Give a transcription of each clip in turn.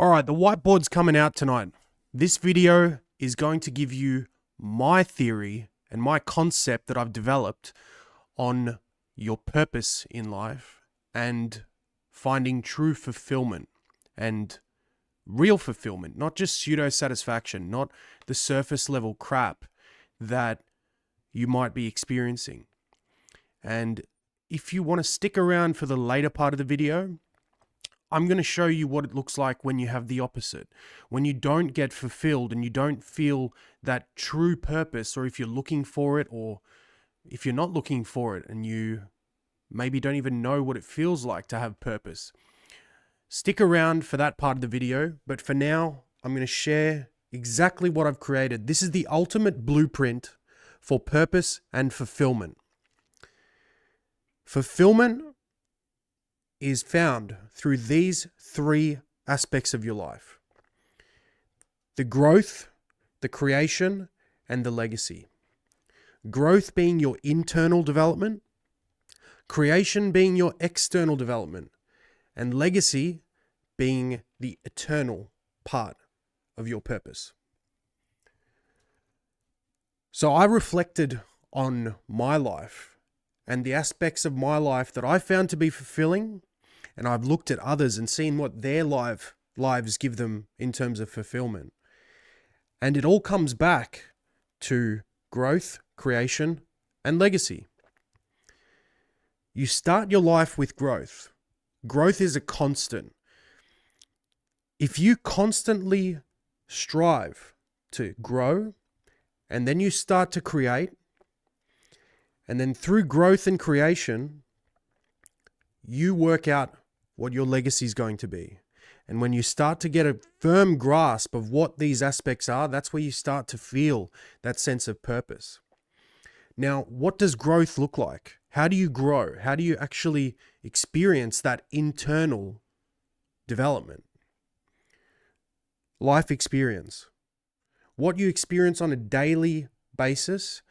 Alright, the whiteboard's coming out tonight. This video is going to give you my theory and my concept that I've developed on your purpose in life and finding true fulfillment and real fulfillment, not just pseudo satisfaction, not the surface level crap that you might be experiencing. And if you want to stick around for the later part of the video, I'm going to show you what it looks like when you have the opposite. When you don't get fulfilled and you don't feel that true purpose, or if you're looking for it, or if you're not looking for it and you maybe don't even know what it feels like to have purpose. Stick around for that part of the video, but for now, I'm going to share exactly what I've created. This is the ultimate blueprint for purpose and fulfillment. Fulfillment is found through these three aspects of your life: the growth, the creation, and the legacy. Growth being your internal development, creation being your external development, and legacy being the eternal part of your purpose. So I reflected on my life and the aspects of my life that I found to be fulfilling, and I've looked at others and seen what their lives give them in terms of fulfillment. And it all comes back to growth, creation, and legacy. You start your life with growth. Growth is a constant. If you constantly strive to grow, and then you start to create, and then through growth and creation, you work out what your legacy is going to be. And when you start to get a firm grasp of what these aspects are, that's where you start to feel that sense of purpose. Now, what does growth look like? How do you grow? How do you actually experience that internal development? Life experience. What you experience on a daily basis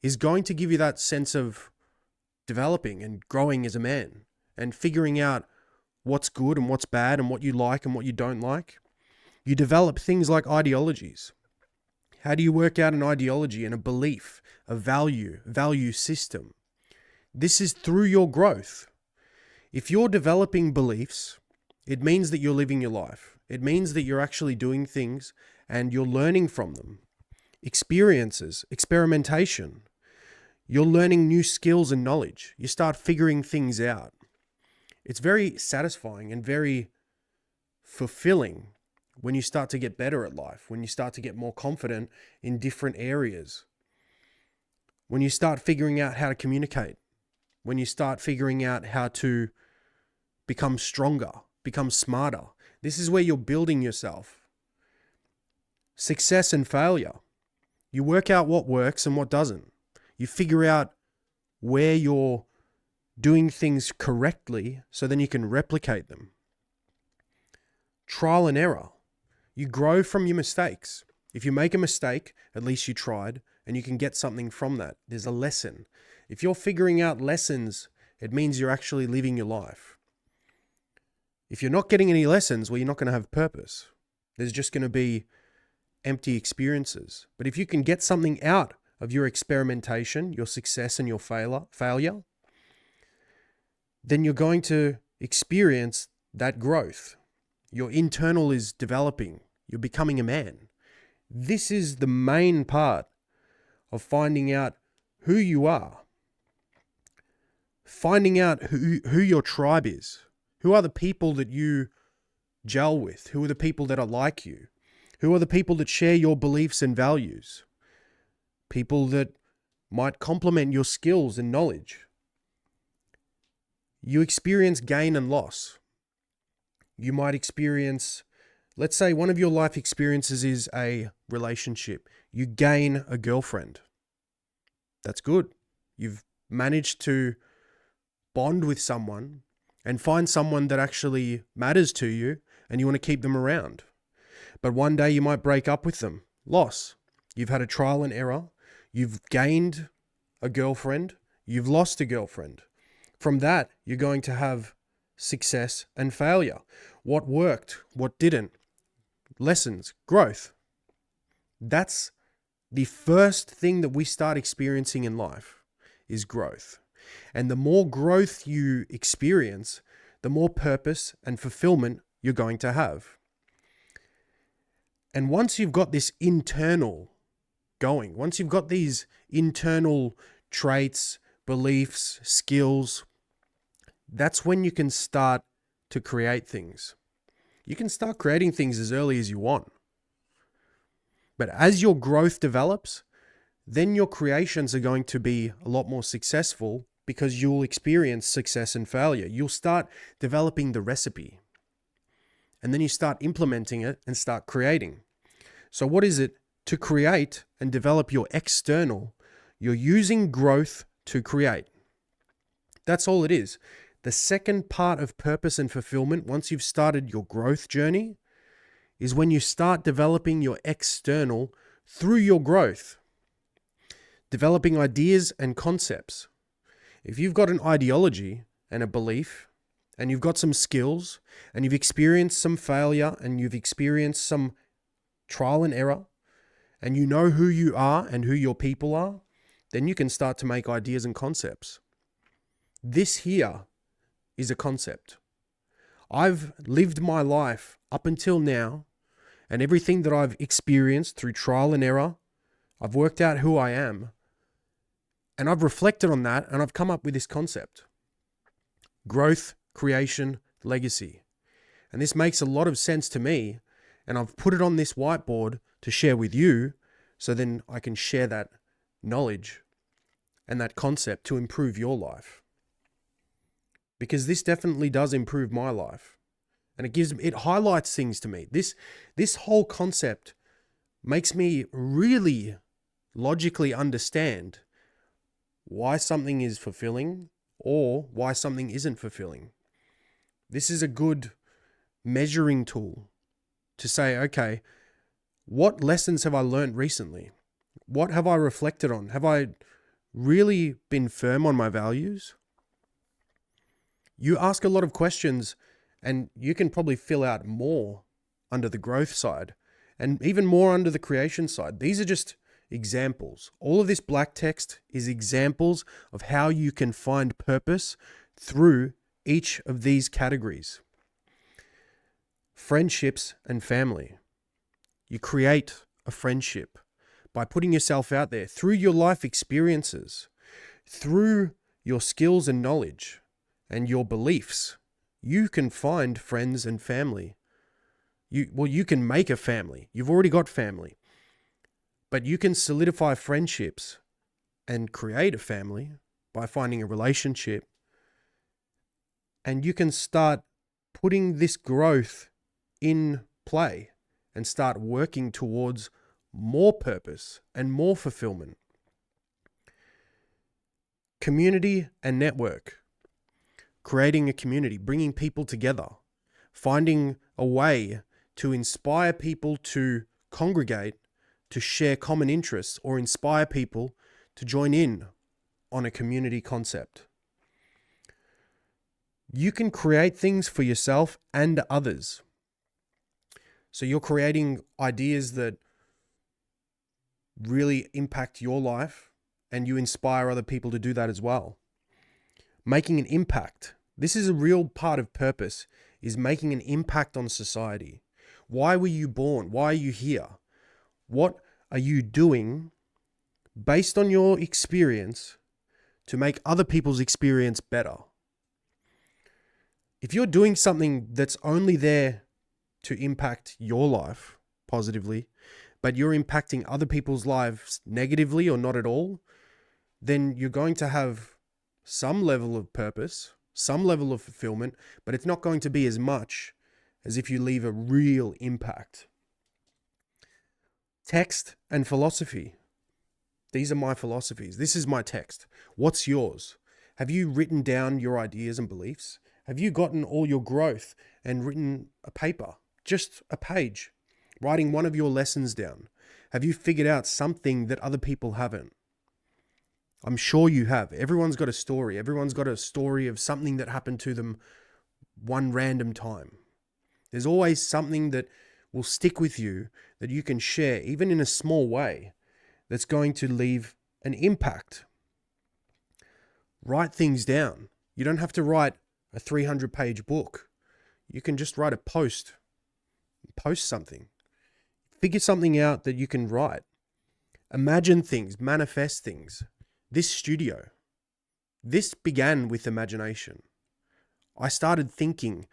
is going to give you that sense of developing and growing as a man and figuring out what's good and what's bad and what you like and what you don't like. You develop things like ideologies. How do you work out an ideology and a belief, a value system? This is through your growth. If you're developing beliefs, it means that you're living your life. It means that you're actually doing things and you're learning from them. Experiences, experimentation. You're learning new skills and knowledge. You start figuring things out. It's very satisfying and very fulfilling when you start to get better at life, when you start to get more confident in different areas, when you start figuring out how to communicate, when you start figuring out how to become stronger, become smarter. This is where you're building yourself. Success and failure. You work out what works and what doesn't. You figure out where you're doing things correctly so then you can replicate them. Trial and error. You grow from your mistakes. If you make a mistake, at least you tried, and you can get something from that. There's a lesson. If you're figuring out lessons, it means you're actually living your life. If you're not getting any lessons, well, you're not going to have purpose. There's just going to be empty experiences. But if you can get something out of your experimentation, your success and your failure, then you're going to experience that growth. Your internal is developing. You're becoming a man. This is the main part of finding out who you are. Finding out who your tribe is. Who are the people that you gel with? Who are the people that are like you? Who are the people that share your beliefs and values? People that might complement your skills and knowledge. You experience gain and loss. You might experience, let's say one of your life experiences is a relationship. You gain a girlfriend. That's good. You've managed to bond with someone and find someone that actually matters to you and you want to keep them around. But one day you might break up with them. Loss. You've had a trial and error. You've gained a girlfriend. You've lost a girlfriend. From that, you're going to have success and failure. What worked? What didn't? lessons, growth. That's the first thing that we start experiencing in life is growth. And the more growth you experience, the more purpose and fulfillment you're going to have. And once you've got this internal going, once you've got these internal traits, beliefs, skills, that's when you can start to create things. You can start creating things as early as you want. But as your growth develops, then your creations are going to be a lot more successful because you'll experience success and failure. You'll start developing the recipe. And then you start implementing it and start creating. So what is it to create and develop your external? You're using growth to create. That's all it is. The second part of purpose and fulfillment, once you've started your growth journey, is when you start developing your external through your growth. Developing ideas and concepts. If you've got an ideology and a belief, and you've got some skills, and you've experienced some failure, and you've experienced some trial and error, and you know who you are and who your people are, then you can start to make ideas and concepts. This here is a concept. I've lived my life up until now, and everything that I've experienced through trial and error, I've worked out who I am, and I've reflected on that, and I've come up with this concept. Growth, creation, legacy. And this makes a lot of sense to me, and I've put it on this whiteboard to share with you, so then I can share that knowledge and that concept to improve your life. Because this definitely does improve my life. And it highlights things to me. This whole concept makes me really logically understand why something is fulfilling or why something isn't fulfilling. This is a good measuring tool to say, okay, what lessons have I learned recently? What have I reflected on? Have I really been firm on my values? You ask a lot of questions and you can probably fill out more under the growth side and even more under the creation side. These are just examples. All of this black text is examples of how you can find purpose through each of these categories. Friendships and family. You create a friendship by putting yourself out there through your life experiences, through your skills and knowledge and your beliefs. You can find friends and family. You can make a family. You've already got family. But you can solidify friendships and create a family by finding a relationship. And you can start putting this growth in play and start working towards more purpose and more fulfillment. Community and network. Creating a community, bringing people together, finding a way to inspire people to congregate, to share common interests, or inspire people to join in on a community concept. You can create things for yourself and others. So you're creating ideas that really impact your life, and you inspire other people to do that as well. Making an impact. This is a real part of purpose, is making an impact on society. Why were you born? Why are you here? What are you doing based on your experience to make other people's experience better? If you're doing something that's only there to impact your life positively, but you're impacting other people's lives negatively or not at all, then you're going to have some level of purpose, some level of fulfillment, but it's not going to be as much as if you leave a real impact. Text and philosophy. These are my philosophies. This is my text. What's yours? Have you written down your ideas and beliefs? Have you gotten all your growth and written a paper, just a page, writing one of your lessons down? Have you figured out something that other people haven't? I'm sure you have. Everyone's got a story. Everyone's got a story of something that happened to them one random time. There's always something that will stick with you that you can share, even in a small way, that's going to leave an impact. Write things down. You don't have to write a 300-page book. You can just write a post something. Figure something out that you can write. Imagine things, manifest things. This studio, this began with imagination. I started thinking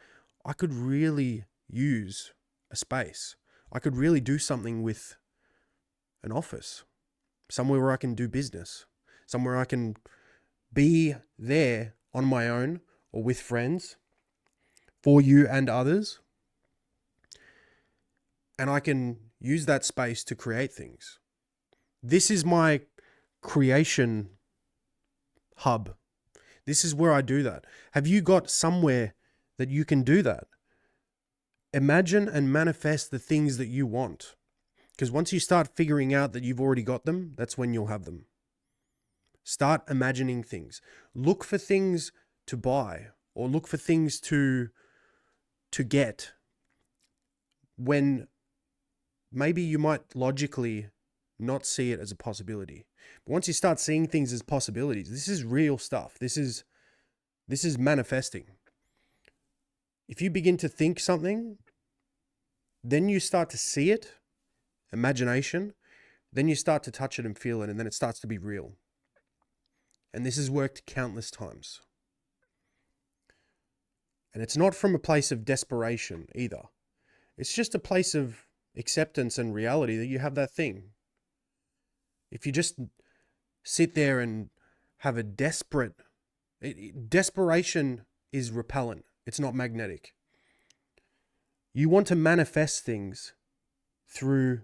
I could really use a space. I could really do something with an office, somewhere where I can do business, somewhere I can be there on my own or with friends for you and others. And I can use that space to create things. This is my creation hub. This is where I do that. Have you got somewhere that you can do that? Imagine and manifest the things that you want. Because once you start figuring out that you've already got them, that's when you'll have them. Start imagining things. Look for things to buy or look for things to get when maybe you might logically not see it as a possibility. But once you start seeing things as possibilities, this is real stuff. This is manifesting. If you begin to think something, then you start to see it, imagination, then you start to touch it and feel it, and then it starts to be real. And this has worked countless times. And it's not from a place of desperation either. It's just a place of acceptance and reality that you have that thing. If you just sit there and have a desperation is repellent. It's not magnetic. You want to manifest things through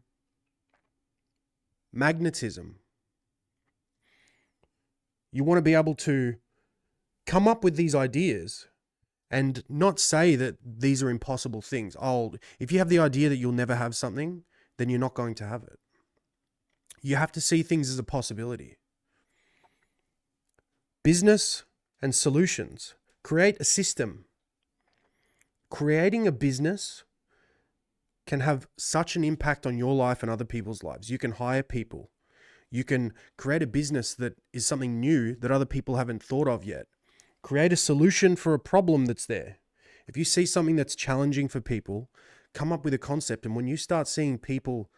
magnetism. You want to be able to come up with these ideas and not say that these are impossible things. If you have the idea that you'll never have something, then you're not going to have it. You have to see things as a possibility. Business and solutions. Create a system. Creating a business can have such an impact on your life and other people's lives. You can hire people. You can create a business that is something new that other people haven't thought of yet. Create a solution for a problem that's there. If you see something that's challenging for people, come up with a concept. And when you start seeing people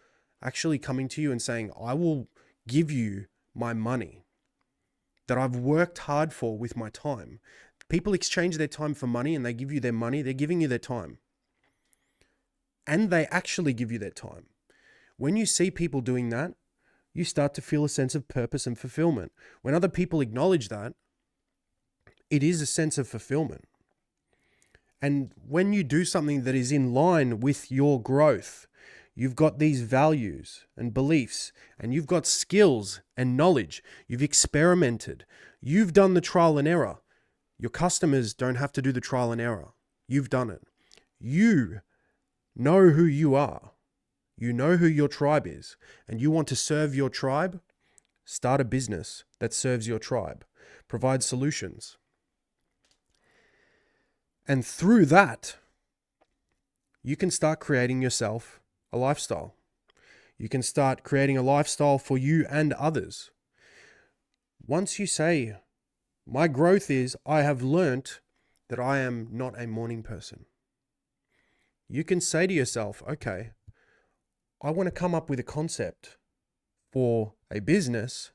actually coming to you and saying, I will give you my money that I've worked hard for with my time. People exchange their time for money and they give you their money. They're giving you their time. And they actually give you their time. When you see people doing that, you start to feel a sense of purpose and fulfillment. When other people acknowledge that, it is a sense of fulfillment. And when you do something that is in line with your growth, you've got these values and beliefs, and you've got skills and knowledge. You've experimented. You've done the trial and error. Your customers don't have to do the trial and error. You've done it. You know who you are. You know who your tribe is, and you want to serve your tribe. Start a business that serves your tribe. Provide solutions. And through that, you can start creating yourself a lifestyle. You can start creating a lifestyle for you and others. Once you say, my growth is, I have learnt that I am not a morning person. You can say to yourself, okay, I want to come up with a concept for a business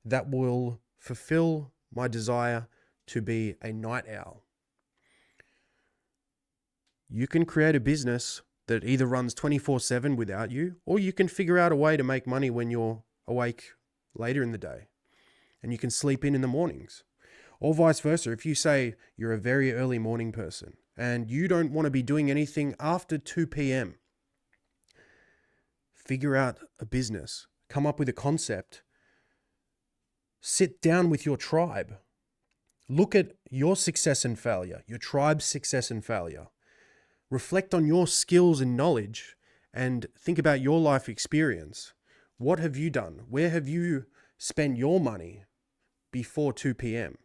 that will fulfill my desire to be a night owl. You can create a business that either runs 24/7 without you, or you can figure out a way to make money when you're awake later in the day and you can sleep in the mornings. Or vice versa. If you say you're a very early morning person and you don't want to be doing anything after 2 p.m., figure out a business, come up with a concept, sit down with your tribe, look at your success and failure, your tribe's success and failure. Reflect on your skills and knowledge and think about your life experience. What have you done? Where have you spent your money before 2 p.m.?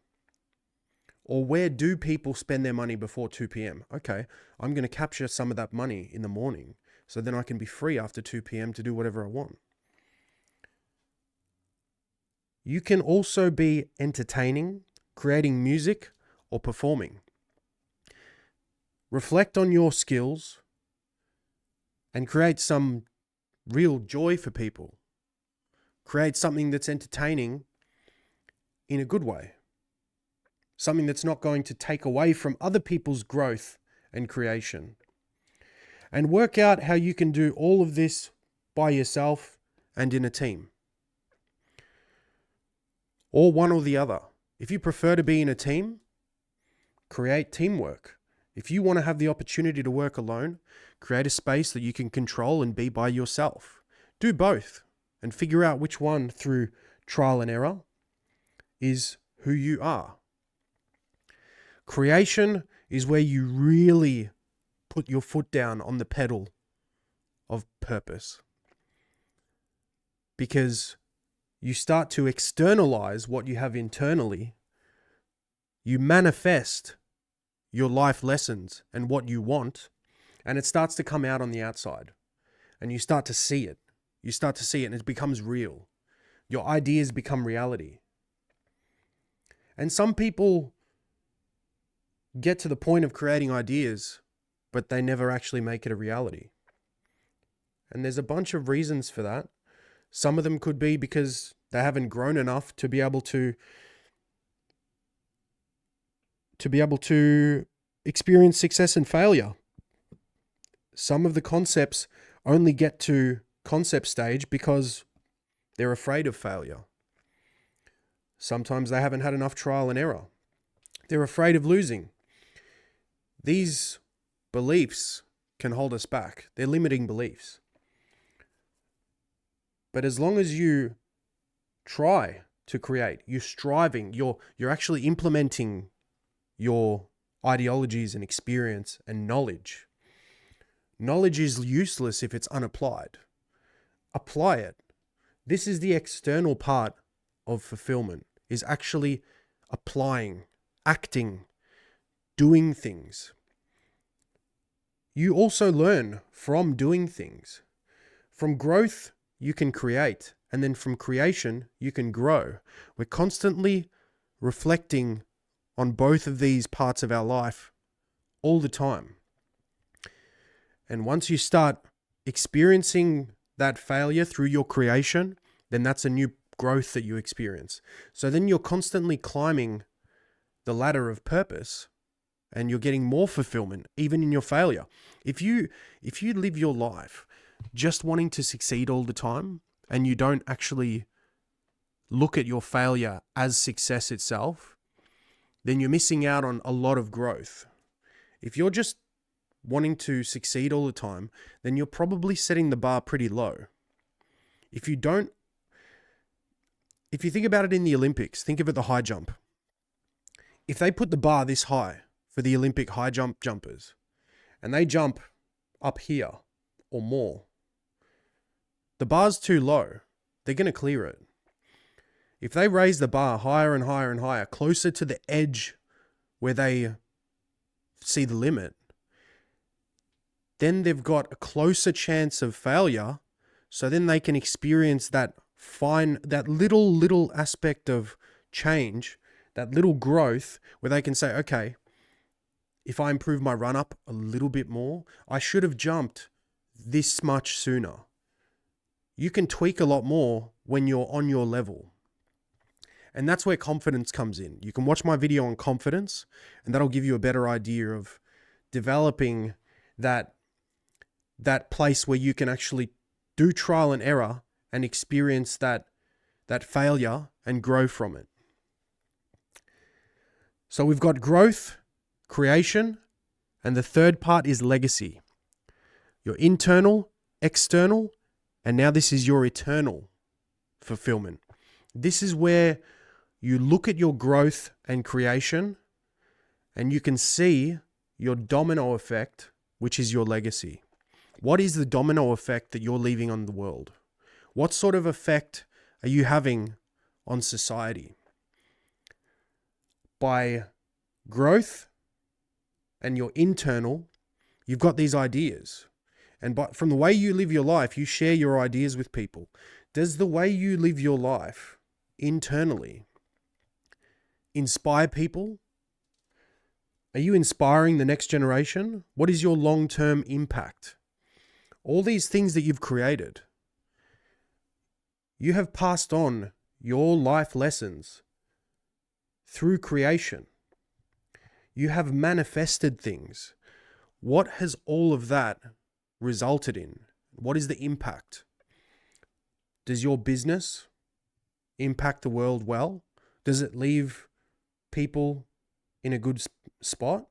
Or where do people spend their money before 2 p.m.? Okay, I'm going to capture some of that money in the morning so then I can be free after 2 p.m. to do whatever I want. You can also be entertaining, creating music, or performing. Reflect on your skills and create some real joy for people. Create something that's entertaining in a good way. Something that's not going to take away from other people's growth and creation. And work out how you can do all of this by yourself and in a team. Or one or the other. If you prefer to be in a team, create teamwork. If you want to have the opportunity to work alone, create a space that you can control and be by yourself. Do both and figure out which one, through trial and error, is who you are. Creation is where you really put your foot down on the pedal of purpose, because you start to externalize what you have internally. You manifest your life lessons and what you want, and it starts to come out on the outside, and you start to see it. You start to see it and it becomes real. Your ideas become reality. And some people get to the point of creating ideas, but they never actually make it a reality. And there's a bunch of reasons for that. Some of them could be because they haven't grown enough to be able to experience success and failure. Some of the concepts only get to concept stage because they're afraid of failure. Sometimes they haven't had enough trial and error. They're afraid of losing. These beliefs can hold us back. They're limiting beliefs. But as long as you try to create, you're striving, you're actually implementing your ideologies and experience and knowledge. Knowledge is useless if it's unapplied. Apply it. This is the external part of fulfillment, is actually applying, acting, doing things. You also learn from doing things. From growth, you can create, and then from creation, you can grow. We're constantly reflecting on both of these parts of our life all the time. And once you start experiencing that failure through your creation, then that's a new growth that you experience. So then you're constantly climbing the ladder of purpose, and you're getting more fulfillment even in your failure. If you live your life just wanting to succeed all the time, and you don't actually look at your failure as success itself, then you're missing out on a lot of growth. If you're just wanting to succeed all the time, then you're probably setting the bar pretty low. If you think about it in the Olympics, think of it the high jump. If they put the bar this high for the Olympic high jump jumpers, and they jump up here or more, the bar's too low. They're going to clear it. If they raise the bar higher and higher and higher, closer to the edge where they see the limit, then they've got a closer chance of failure. So then they can experience that little aspect of change, that little growth, where they can say, okay, if I improve my run up a little bit more, I should have jumped this much sooner. You can tweak a lot more when you're on your level. And that's where confidence comes in. You can watch my video on confidence, and that'll give you a better idea of developing that place where you can actually do trial and error and experience that failure and grow from it. So we've got growth, creation, and the third part is legacy. Your internal, external, and now this is your eternal fulfillment. This is where you look at your growth and creation, and you can see your domino effect, which is your legacy. What is the domino effect that you're leaving on the world? What sort of effect are you having on society? By growth and your internal, you've got these ideas. And from the way you live your life, you share your ideas with people. Does the way you live your life internally inspire people? Are you inspiring the next generation? What is your long-term impact? All these things that you've created, you have passed on your life lessons through creation. You have manifested things. What has all of that resulted in? What is the impact? Does your business impact the world well? Does it leave people in a good spot?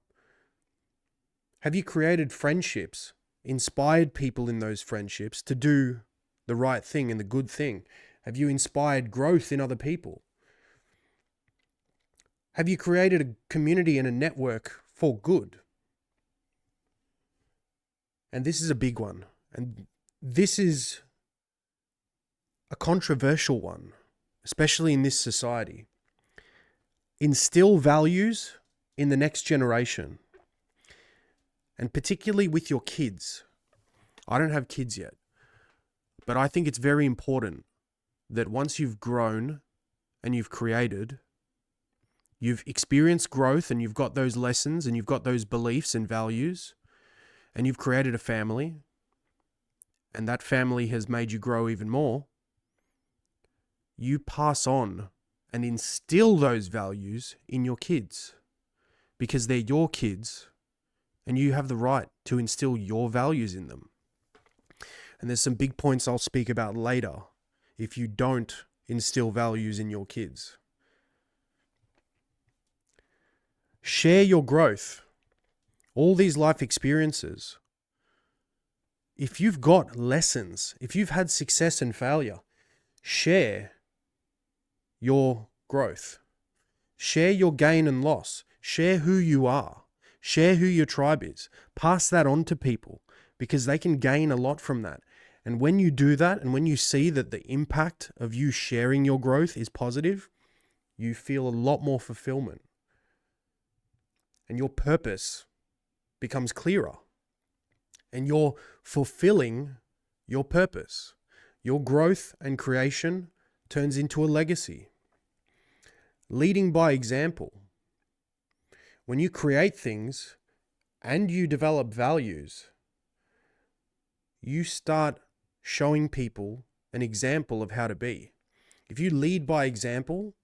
Have you created friendships, inspired people in those friendships to do the right thing and the good thing? Have you inspired growth in other people? Have you created a community and a network for good? And this is a big one. And this is a controversial one, especially in this society. Instill values in the next generation, and particularly with your kids. I don't have kids yet, but I think it's very important that once you've grown and you've created, you've experienced growth and you've got those lessons and you've got those beliefs and values, and you've created a family, and that family has made you grow even more, you pass on and instill those values in your kids, because they're your kids and you have the right to instill your values in them. And there's some big points I'll speak about later if you don't instill values in your kids. Share your growth. All these life experiences. If you've got lessons, if you've had success and failure, share your growth. Share your gain and loss. Share who you are. Share who your tribe is. Pass that on to people, because they can gain a lot from that. And when you do that, and when you see that the impact of you sharing your growth is positive, you feel a lot more fulfillment. And your purpose becomes clearer. And you're fulfilling your purpose. Your growth and creation turns into a legacy. Leading by example. When you create things and you develop values, you start showing people an example of how to be. If you lead by example,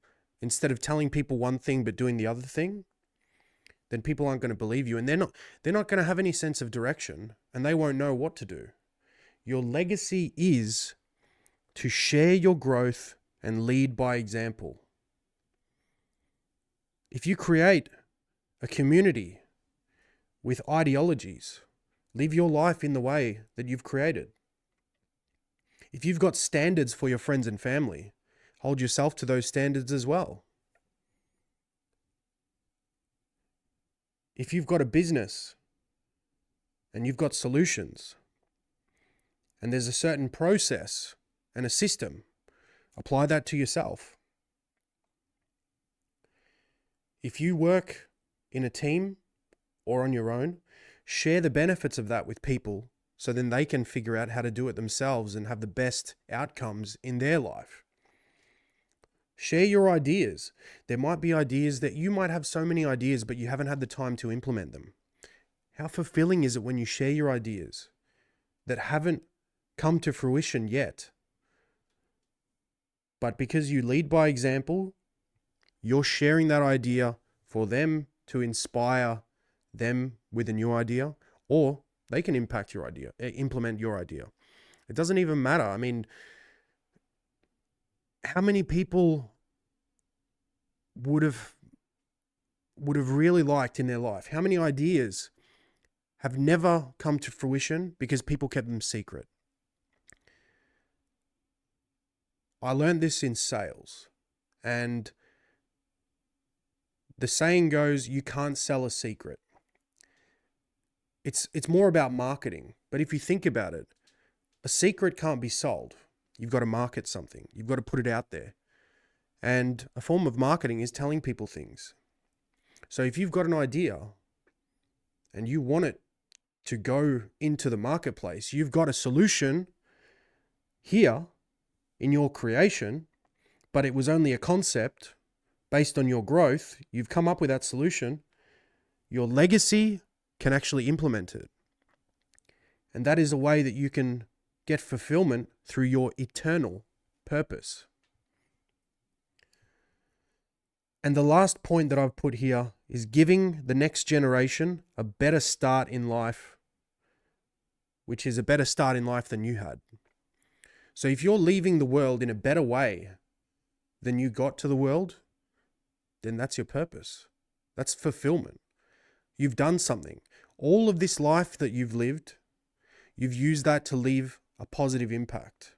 instead of telling people one thing but doing the other thing, then people aren't going to believe you, and they're not going to have any sense of direction, and they won't know what to do. Your legacy is to share your growth and lead by example. If you create a community with ideologies, live your life in the way that you've created. If you've got standards for your friends and family, hold yourself to those standards as well. If you've got a business and you've got solutions and there's a certain process and a system, apply that to yourself. If you work in a team or on your own, share the benefits of that with people so then they can figure out how to do it themselves and have the best outcomes in their life. Share your ideas. There might be ideas that you might have so many ideas, but you haven't had the time to implement them. How fulfilling is it when you share your ideas that haven't come to fruition yet? But because you lead by example, you're sharing that idea for them to inspire them with a new idea, or they can implement your idea. It doesn't even matter. I mean, how many people would have really liked in their life? How many ideas have never come to fruition because people kept them secret? I learned this in sales, and the saying goes, you can't sell a secret. It's more about marketing. But if you think about it, a secret can't be sold. You've got to market something. You've got to put it out there. And a form of marketing is telling people things. So if you've got an idea and you want it to go into the marketplace. You've got a solution here in your creation, but it was only a concept based on your growth. You've come up with that solution. Your legacy can actually implement it. And that is a way that you can get fulfillment through your eternal purpose. And the last point that I've put here is giving the next generation a better start in life, which is a better start in life than you had. So if you're leaving the world in a better way than you got to the world, then that's your purpose. That's fulfillment. You've done something. All of this life that you've lived, you've used that to leave a positive impact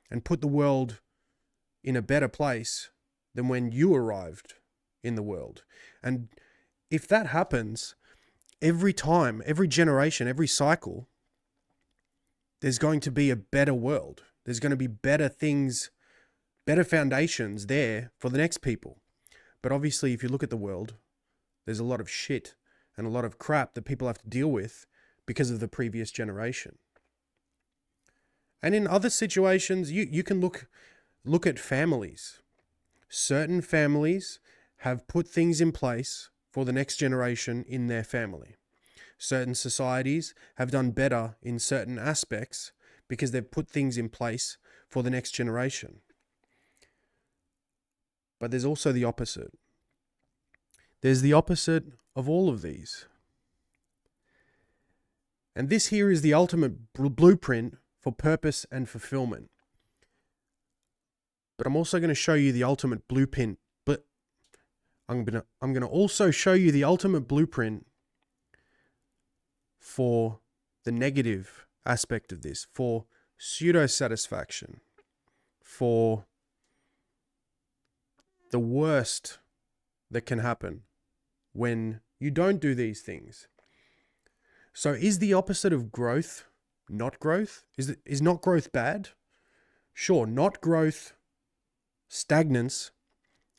and put the world in a better place than when you arrived in the world. And if that happens, every time, every generation, every cycle, there's going to be a better world. There's going to be better things, better foundations there for the next people. But obviously, if you look at the world, there's a lot of shit and a lot of crap that people have to deal with because of the previous generation. And in other situations, you can look at families. Certain families have put things in place for the next generation in their family. Certain societies have done better in certain aspects because they've put things in place for the next generation. But there's also the opposite. There's the opposite of all of these. And this here is the ultimate blueprint for purpose and fulfillment. But I'm also going to show you the ultimate blueprint. But I'm going to also show you the ultimate blueprint for the negative aspect of this, for pseudo-satisfaction, for the worst that can happen when you don't do these things. So is the opposite of growth not growth? Is not growth bad? Sure, not growth, stagnance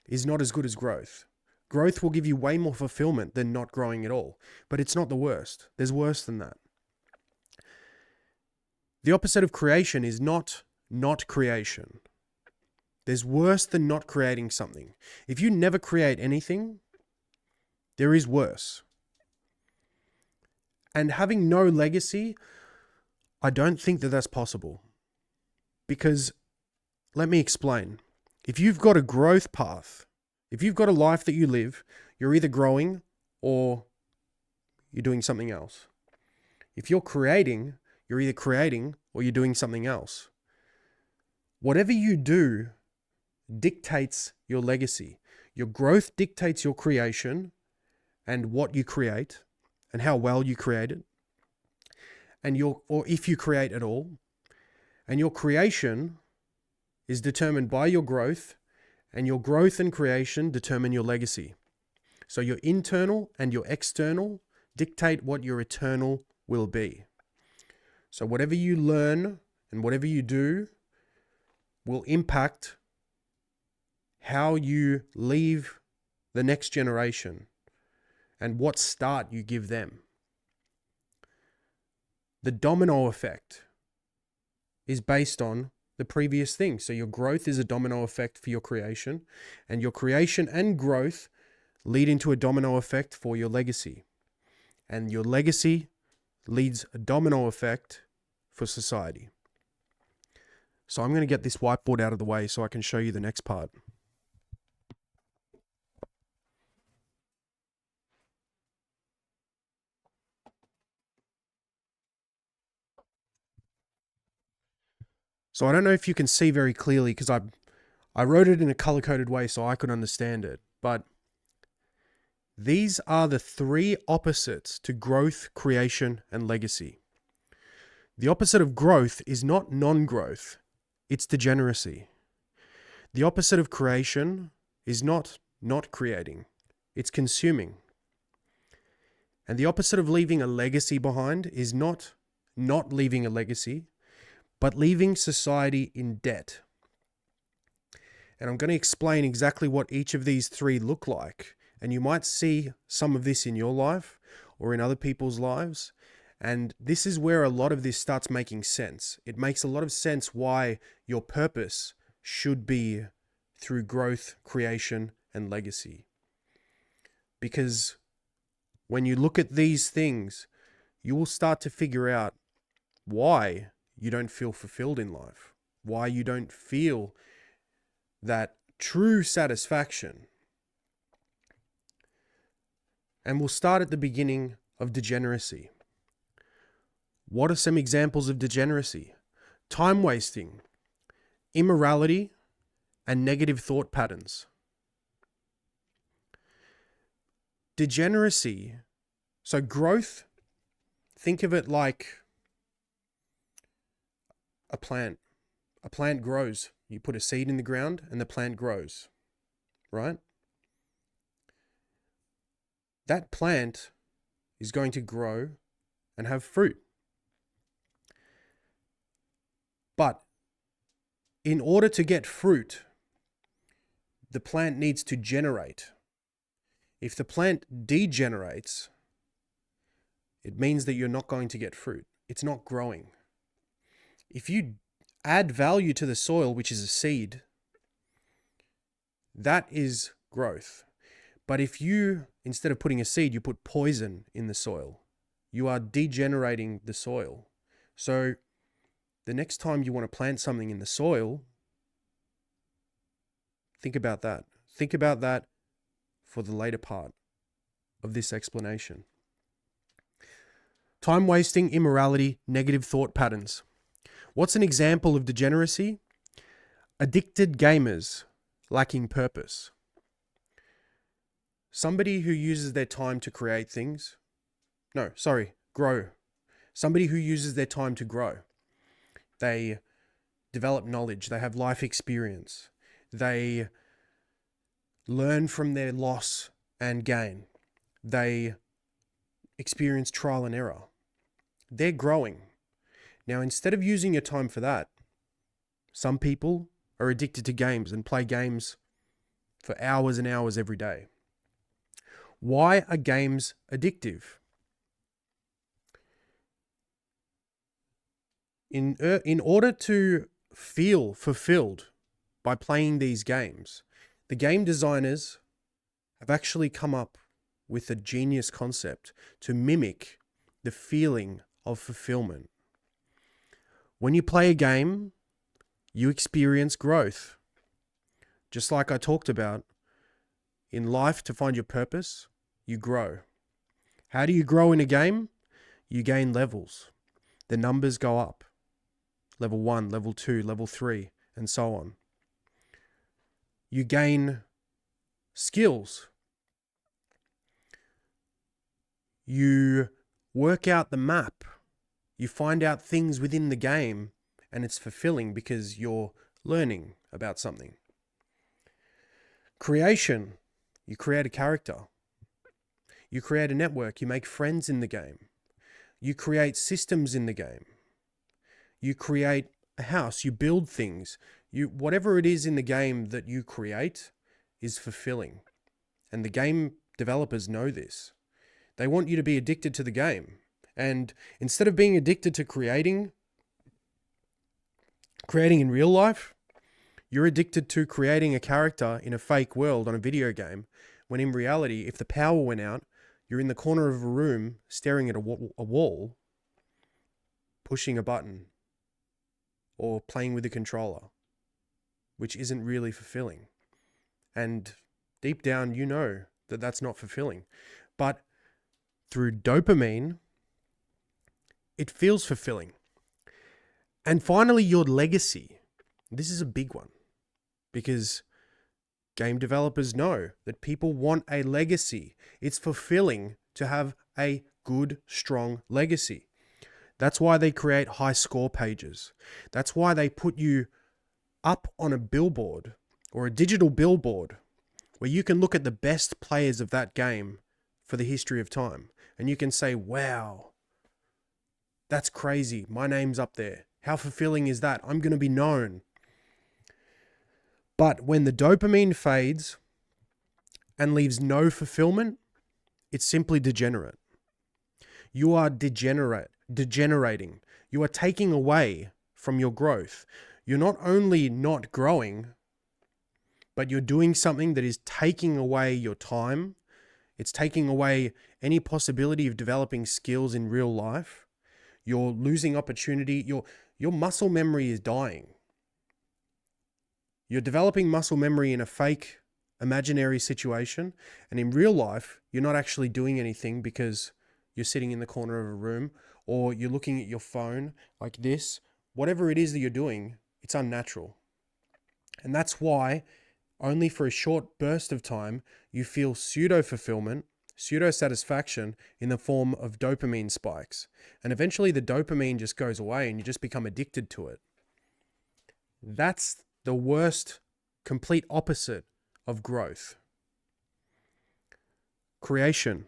is not as good as growth. Growth will give you way more fulfillment than not growing at all, but it's not the worst. There's worse than that. The opposite of creation is not creation. There's worse than not creating something. If you never create anything, there is worse. And having no legacy, I don't think that that's possible. Because, let me explain. If you've got a growth path, if you've got a life that you live, you're either growing or you're doing something else. If you're creating, you're either creating or you're doing something else. Whatever you do dictates your legacy. Your growth dictates your creation and what you create and how well you create it. And or if you create at all. And your creation is determined by your growth, and your growth and creation determine your legacy. So your internal and your external dictate what your eternal will be. So whatever you learn and whatever you do will impact how you leave the next generation and what start you give them. The domino effect is based on the previous thing. So your growth is a domino effect for your creation, and your creation and growth lead into a domino effect for your legacy. And your legacy leads a domino effect for society. So I'm going to get this whiteboard out of the way so I can show you the next part. So I don't know if you can see very clearly because I wrote it in a color-coded way so I could understand it. But these are the three opposites to growth, creation, and legacy. The opposite of growth is not non-growth, it's degeneracy. The opposite of creation is not creating, it's consuming. And the opposite of leaving a legacy behind is not leaving a legacy, but leaving society in debt. And I'm going to explain exactly what each of these three look like. And you might see some of this in your life or in other people's lives. And this is where a lot of this starts making sense. It makes a lot of sense why your purpose should be through growth, creation, and legacy. Because when you look at these things, you will start to figure out why you don't feel fulfilled in life, why you don't feel that true satisfaction. And we'll start at the beginning of degeneracy. What are some examples of degeneracy? Time wasting, immorality, and negative thought patterns. Degeneracy, so growth, think of it like a plant. A plant grows. You put a seed in the ground and the plant grows, right? That plant is going to grow and have fruit. But in order to get fruit, the plant needs to generate. If the plant degenerates, it means that you're not going to get fruit. It's not growing. If you add value to the soil, which is a seed, that is growth. But if you, instead of putting a seed, you put poison in the soil, you are degenerating the soil. So the next time you want to plant something in the soil, think about that. Think about that for the later part of this explanation. Time wasting, immorality, negative thought patterns. What's an example of degeneracy? Addicted gamers lacking purpose. Somebody who uses their time to create things. Grow. Somebody who uses their time to grow. They develop knowledge. They have life experience. They learn from their loss and gain. They experience trial and error. They're growing. Now, instead of using your time for that, some people are addicted to games and play games for hours and hours every day. Why are games addictive? In order to feel fulfilled by playing these games, the game designers have actually come up with a genius concept to mimic the feeling of fulfillment. When you play a game, you experience growth. Just like I talked about, in life, to find your purpose, you grow. How do you grow in a game? You gain levels. The numbers go up. Level 1, level 2, level 3, and so on. You gain skills. You work out the map. You find out things within the game, and it's fulfilling because you're learning about something. Creation. You create a character. You create a network. You make friends in the game. You create systems in the game. You create a house. You build things. Whatever it is in the game that you create is fulfilling. And the game developers know this. They want you to be addicted to the game. And instead of being addicted to creating in real life, you're addicted to creating a character in a fake world on a video game, when in reality, if the power went out, you're in the corner of a room staring at a wall, pushing a button or playing with a controller, which isn't really fulfilling. And deep down, you know that that's not fulfilling. But through dopamine, it feels fulfilling. And finally, your legacy. This is a big one because game developers know that people want a legacy. It's fulfilling to have a good, strong legacy. That's why they create high score pages. That's why they put you up on a billboard or a digital billboard where you can look at the best players of that game for the history of time. And you can say, wow, that's crazy. My name's up there. How fulfilling is that? I'm going to be known. But when the dopamine fades and leaves no fulfillment, it's simply degenerate. you are degenerating. You are taking away from your growth. You're not only not growing, but you're doing something that is taking away your time. It's taking away any possibility of developing skills in real life. You're losing opportunity. Your muscle memory is dying. You're developing muscle memory in a fake, imaginary situation. And in real life, you're not actually doing anything because you're sitting in the corner of a room or you're looking at your phone like this. Whatever it is that you're doing, it's unnatural. And that's why only for a short burst of time, you feel pseudo-fulfillment, pseudo-satisfaction in the form of dopamine spikes. And eventually the dopamine just goes away and you just become addicted to it. That's the worst, complete opposite of growth. Creation.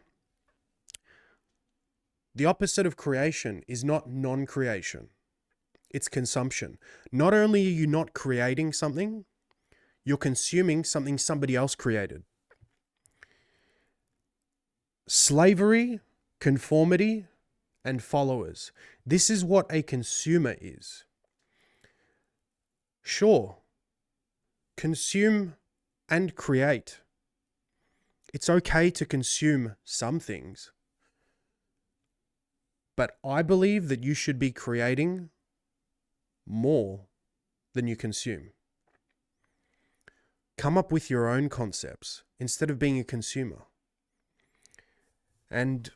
The opposite of creation is not non-creation. It's consumption. Not only are you not creating something, you're consuming something somebody else created. Slavery, conformity, and followers. This is what a consumer is. Sure, consume and create. It's okay to consume some things, but I believe that you should be creating more than you consume. Come up with your own concepts instead of being a consumer. And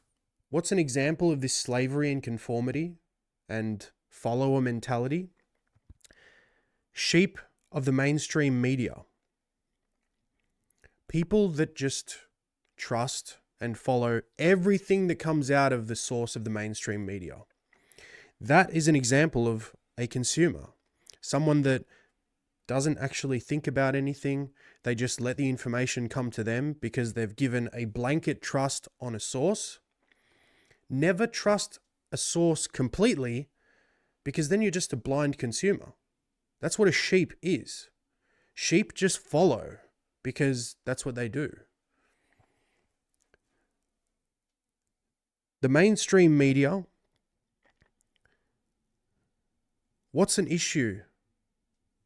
what's an example of this slavery and conformity and follower mentality? Sheep of the mainstream media. People that just trust and follow everything that comes out of the source of the mainstream media. That is an example of a consumer. Someone that doesn't actually think about anything. They just let the information come to them because they've given a blanket trust on a source. Never trust a source completely because then you're just a blind consumer. That's what a sheep is. Sheep just follow because that's what they do. The mainstream media, what's an issue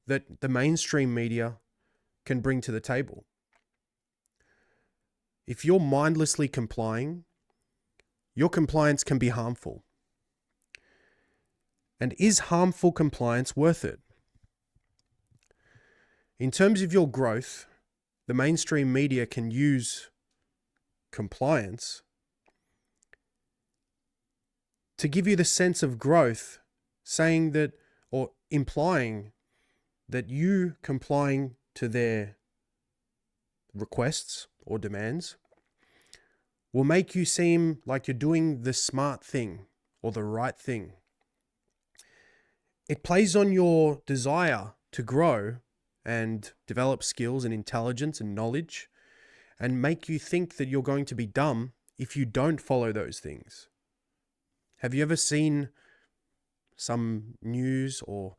that the mainstream media can bring to the table? If you're mindlessly complying, your compliance can be harmful. And is harmful compliance worth it? In terms of your growth, the mainstream media can use compliance to give you the sense of growth, saying that or implying that you complying to their requests or demands will make you seem like you're doing the smart thing or the right thing. It plays on your desire to grow and develop skills and intelligence and knowledge and make you think that you're going to be dumb if you don't follow those things. Have you ever seen some news or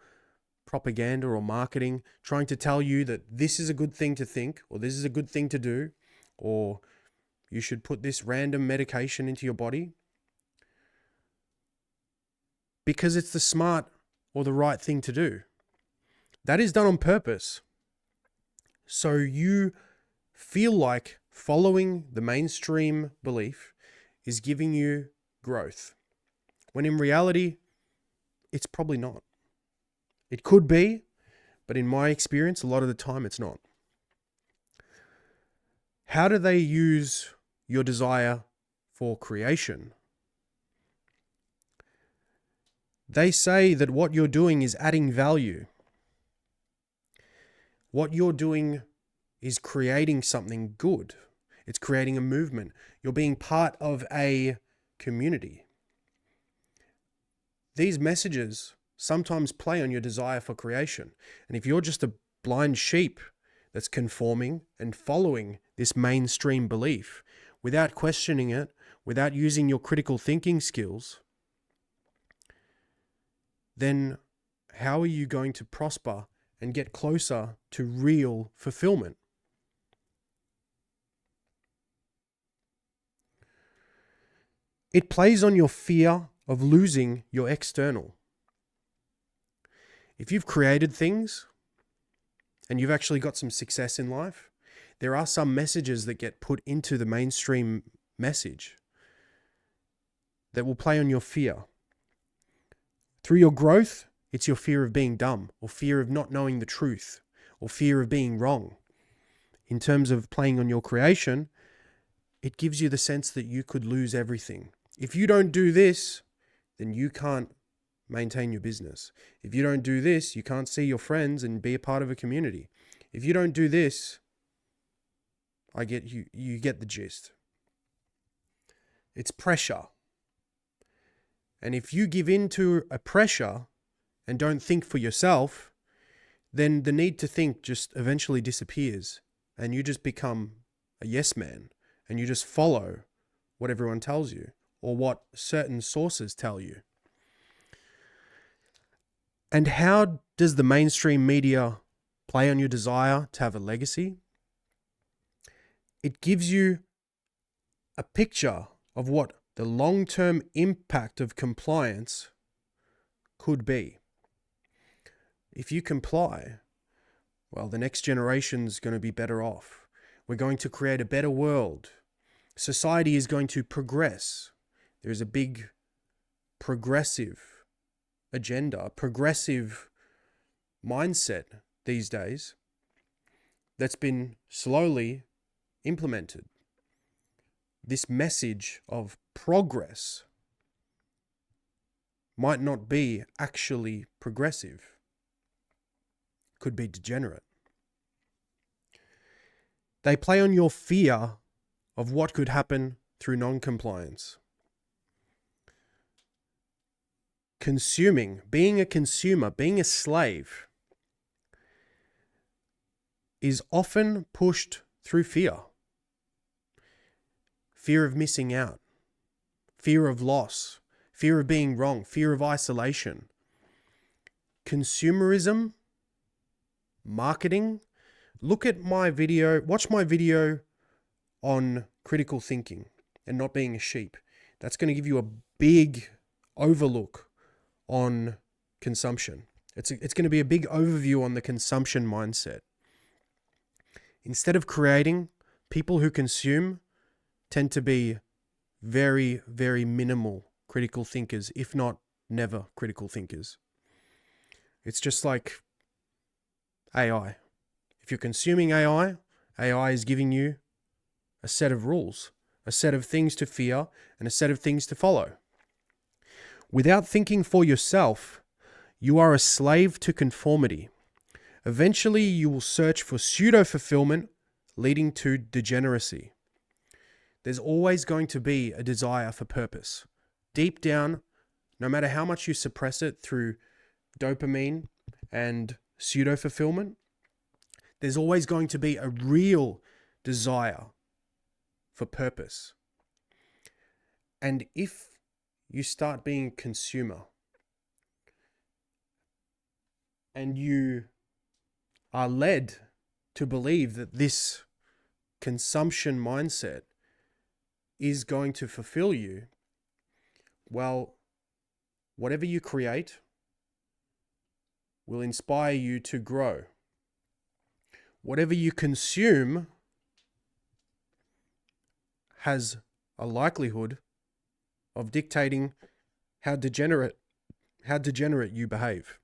propaganda or marketing trying to tell you that this is a good thing to think, or this is a good thing to do, or you should put this random medication into your body? Because it's the smart or the right thing to do. That is done on purpose. So you feel like following the mainstream belief is giving you growth, when in reality, it's probably not. It could be, but in my experience, a lot of the time it's not. How do they use your desire for creation? They say that what you're doing is adding value. What you're doing is creating something good. It's creating a movement. You're being part of a community. These messages sometimes play on your desire for creation. And if you're just a blind sheep that's conforming and following this mainstream belief without questioning it, without using your critical thinking skills, then how are you going to prosper and get closer to real fulfillment? It plays on your fear of losing your external. If you've created things and you've actually got some success in life, there are some messages that get put into the mainstream message that will play on your fear. Through your growth, it's your fear of being dumb, or fear of not knowing the truth, or fear of being wrong. In terms of playing on your creation, it gives you the sense that you could lose everything. If you don't do this, then you can't maintain your business. If you don't do this, you can't see your friends and be a part of a community. If you don't do this, you get the gist. It's pressure. And if you give in to a pressure and don't think for yourself, then the need to think just eventually disappears and you just become a yes man and you just follow what everyone tells you or what certain sources tell you. And how does the mainstream media play on your desire to have a legacy? It gives you a picture of what the long-term impact of compliance could be. If you comply, well, the next generation's going to be better off. We're going to create a better world. Society is going to progress. There's a big progressive agenda, progressive mindset these days that's been slowly implemented. This message of progress might not be actually progressive. Could be degenerate. They play on your fear of what could happen through non-compliance. Consuming, being a consumer, being a slave is often pushed through fear. Fear of missing out, fear of loss, fear of being wrong, fear of isolation. Consumerism, marketing. Look at my video, watch my video on critical thinking and not being a sheep. That's going to give you a big overlook on consumption. It's going to be a big overview on the consumption mindset. Instead of creating, people who consume tend to be very, very minimal critical thinkers, if not never critical thinkers. It's just like AI. If you're consuming AI, AI is giving you a set of rules, a set of things to fear, and a set of things to follow. Without thinking for yourself, you are a slave to conformity. Eventually, you will search for pseudo-fulfillment, leading to degeneracy. There's always going to be a desire for purpose. Deep down, no matter how much you suppress it through dopamine and pseudo-fulfillment, there's always going to be a real desire for purpose. And if you start being a consumer and you are led to believe that this consumption mindset is going to fulfill you, well, whatever you create will inspire you to grow. Whatever you consume has a likelihood of dictating how degenerate you behave.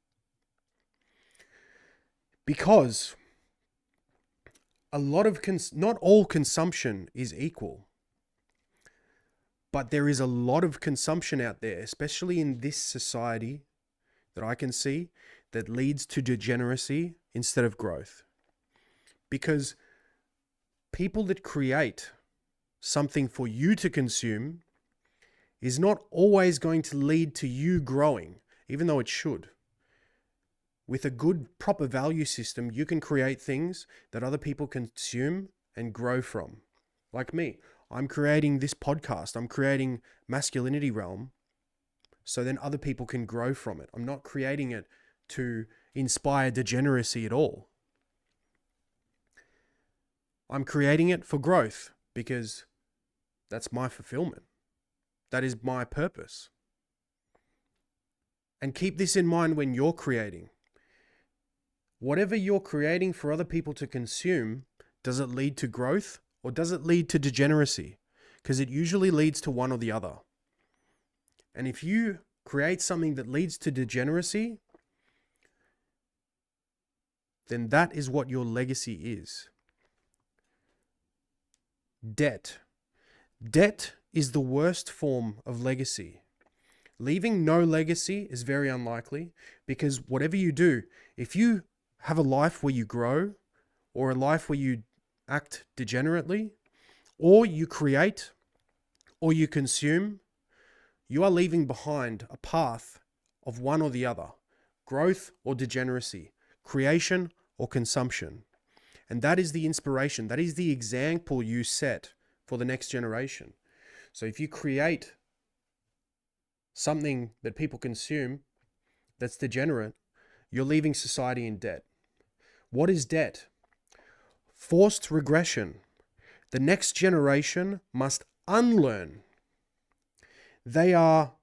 Because not all consumption is equal. But there is a lot of consumption out there, especially in this society that I can see, that leads to degeneracy instead of growth. Because people that create something for you to consume is not always going to lead to you growing, even though it should. With a good, proper value system, you can create things that other people consume and grow from. Like me. I'm creating this podcast. I'm creating Masculinity Realm so then other people can grow from it. I'm not creating it to inspire degeneracy at all. I'm creating it for growth because that's my fulfillment. that is my purpose. And keep this in mind when you're creating. Whatever you're creating for other people to consume, does it lead to growth or does it lead to degeneracy? Because it usually leads to one or the other. And if you create something that leads to degeneracy, then that is what your legacy is. Debt. Debt is the worst form of legacy. Leaving no legacy is very unlikely because whatever you do, if you have a life where you grow or a life where you act degenerately, or you create or you consume, you are leaving behind a path of one or the other, growth or degeneracy, creation or consumption. And that is the inspiration. That is the example you set for the next generation. So if you create something that people consume that's degenerate, you're leaving society in debt. What is debt? Forced regression. The next generation must unlearn. They are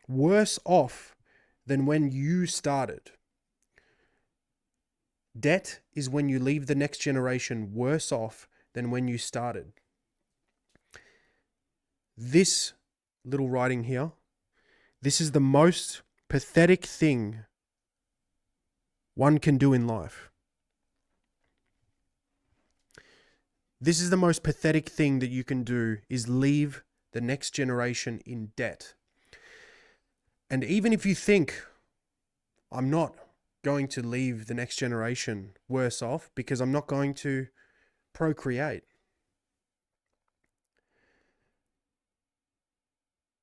worse off than when you started. Debt is when you leave the next generation worse off than when you started. This little writing here, this is the most pathetic thing one can do in life. This is the most pathetic thing that you can do, is leave the next generation in debt. And even if you think, I'm not going to leave the next generation worse off because I'm not going to procreate,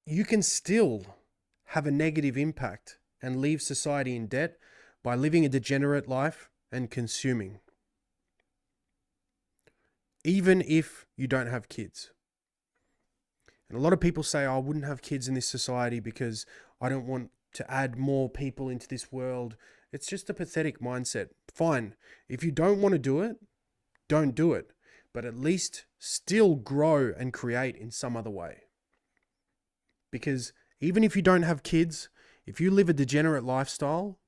you can still have a negative impact and leave society in debt by living a degenerate life and consuming, even if you don't have kids. And a lot of people say, oh, I wouldn't have kids in this society because I don't want to add more people into this world. It's just a pathetic mindset. Fine. If you don't want to do it, don't do it. But at least still grow and create in some other way. Because even if you don't have kids, if you live a degenerate lifestyle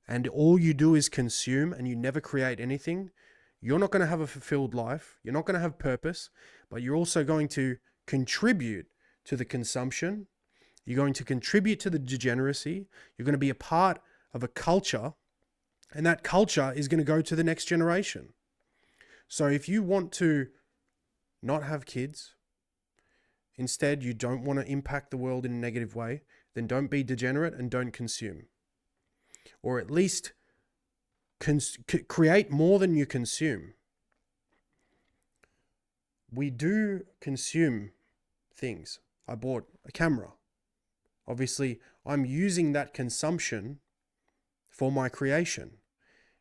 and all you do is consume and you never create anything, you're not going to have a fulfilled life. You're not going to have purpose, but you're also going to contribute to the consumption. You're going to contribute to the degeneracy. You're going to be a part of a culture, and that culture is going to go to the next generation. So if you want to not have kids, instead you don't want to impact the world in a negative way, then don't be degenerate and don't consume. Or at least create more than you consume. We do consume things. I bought a camera. Obviously, I'm using that consumption for my creation.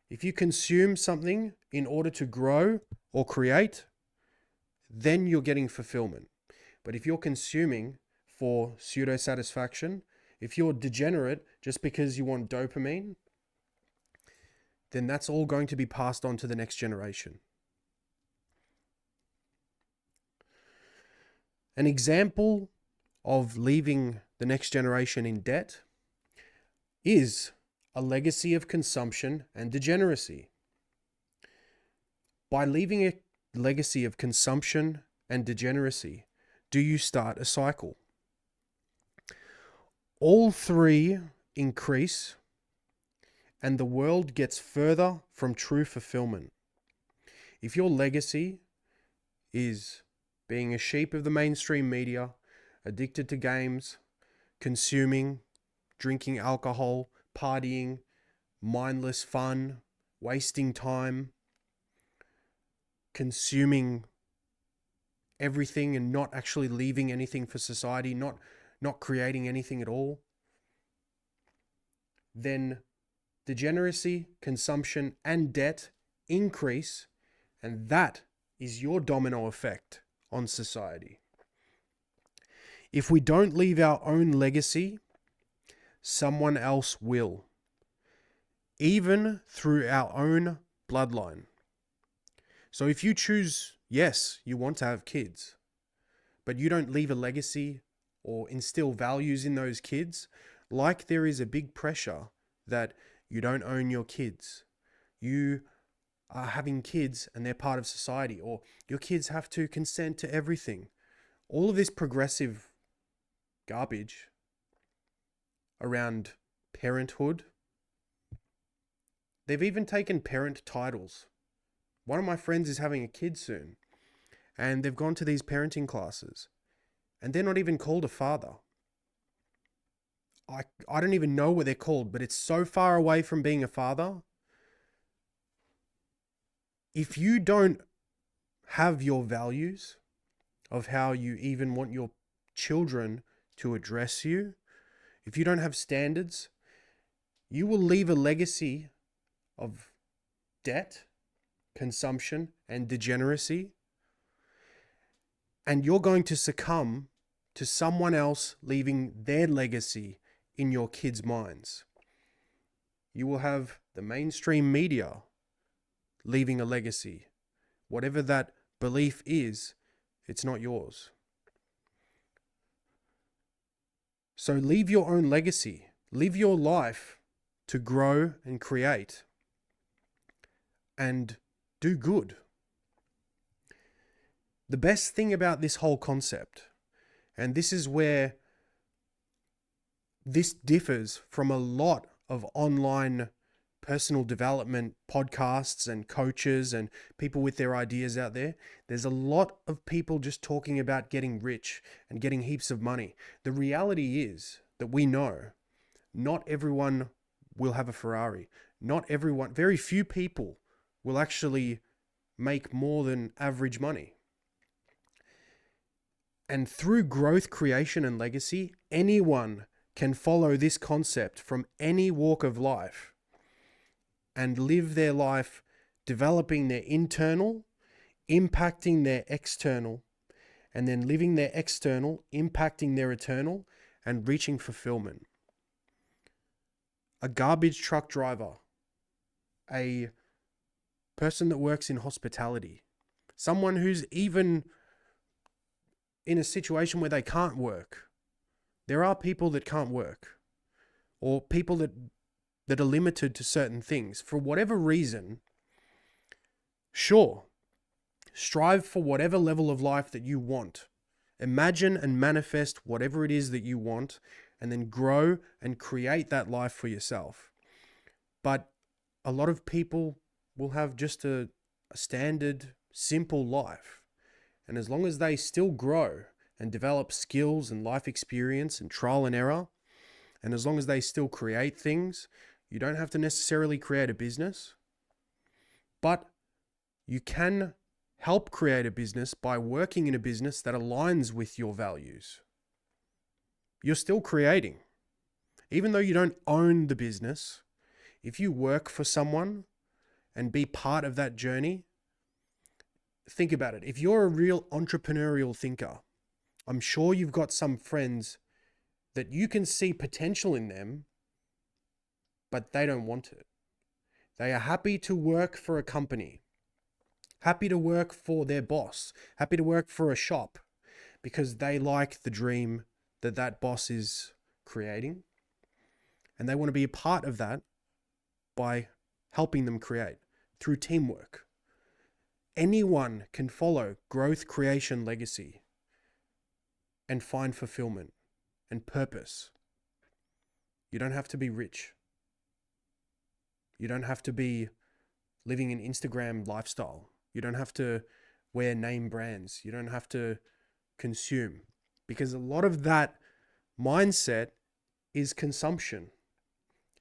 If you consume something in order to grow or create, then you're getting fulfillment. But if you're consuming for pseudo satisfaction, if you're degenerate just because you want dopamine, then that's all going to be passed on to the next generation. An example of leaving the next generation in debt is a legacy of consumption and degeneracy. By leaving a legacy of consumption and degeneracy, do you start a cycle? All three increase, and the world gets further from true fulfillment. If your legacy is being a sheep of the mainstream media, addicted to games, consuming, drinking alcohol, partying, mindless fun, wasting time, consuming everything and not actually leaving anything for society, not creating anything at all, then degeneracy, consumption, and debt increase, and that is your domino effect on society. If we don't leave our own legacy, someone else will, even through our own bloodline. So if you choose, yes, you want to have kids, but you don't leave a legacy or instill values in those kids, like there is a big pressure that you don't own your kids. You are having kids and they're part of society, or your kids have to consent to everything. All of this progressive garbage around parenthood. They've even taken parent titles. One of my friends is having a kid soon, and they've gone to these parenting classes, and they're not even called a father. I don't even know what they're called, but it's so far away from being a father. If you don't have your values of how you even want your children to address you, if you don't have standards, you will leave a legacy of debt, consumption, and degeneracy. And you're going to succumb to someone else leaving their legacy in your kids' minds. You will have the mainstream media leaving a legacy. Whatever that belief is, it's not yours. So leave your own legacy. Live your life to grow and create and do good. The best thing about this whole concept, and this is where this differs from a lot of online personal development podcasts and coaches and people with their ideas out there. There's a lot of people just talking about getting rich and getting heaps of money. The reality is that we know not everyone will have a Ferrari. Not everyone, very few people will actually make more than average money. And through growth, creation, and legacy, anyone can follow this concept from any walk of life and live their life developing their internal, impacting their external, and then living their external, impacting their eternal, and reaching fulfillment. A garbage truck driver, a person that works in hospitality, someone who's even in a situation where they can't work. There are people that can't work, or people that are limited to certain things for whatever reason. Sure, strive for whatever level of life that you want. Imagine and manifest whatever it is that you want, and then grow and create that life for yourself. But a lot of people will have just a standard, simple life. And as long as they still grow and develop skills and life experience and trial and error, and as long as they still create things, you don't have to necessarily create a business, but you can help create a business by working in a business that aligns with your values. You're still creating. Even though you don't own the business, if you work for someone and be part of that journey, think about it. If you're a real entrepreneurial thinker, I'm sure you've got some friends that you can see potential in them, but they don't want it. They are happy to work for a company, happy to work for their boss, happy to work for a shop, because they like the dream that that boss is creating, and they want to be a part of that by helping them create through teamwork. Anyone can follow growth, creation, legacy, and find fulfillment and purpose. You don't have to be rich. You don't have to be living an Instagram lifestyle. You don't have to wear name brands. You don't have to consume, because a lot of that mindset is consumption.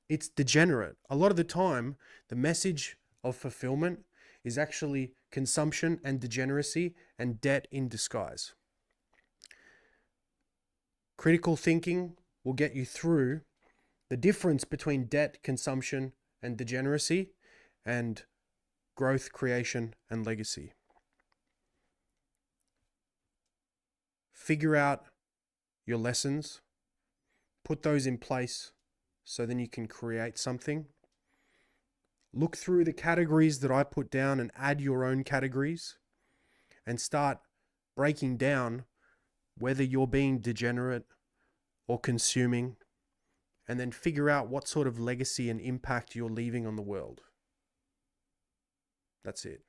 It's degenerate. A lot of the time, the message of fulfillment is actually consumption and degeneracy and debt in disguise. Critical thinking will get you through the difference between debt, consumption, and degeneracy, and growth, creation, and legacy. Figure out your lessons, put those in place so then you can create something. Look through the categories that I put down and add your own categories, and start breaking down whether you're being degenerate or consuming, and then figure out what sort of legacy and impact you're leaving on the world. That's it.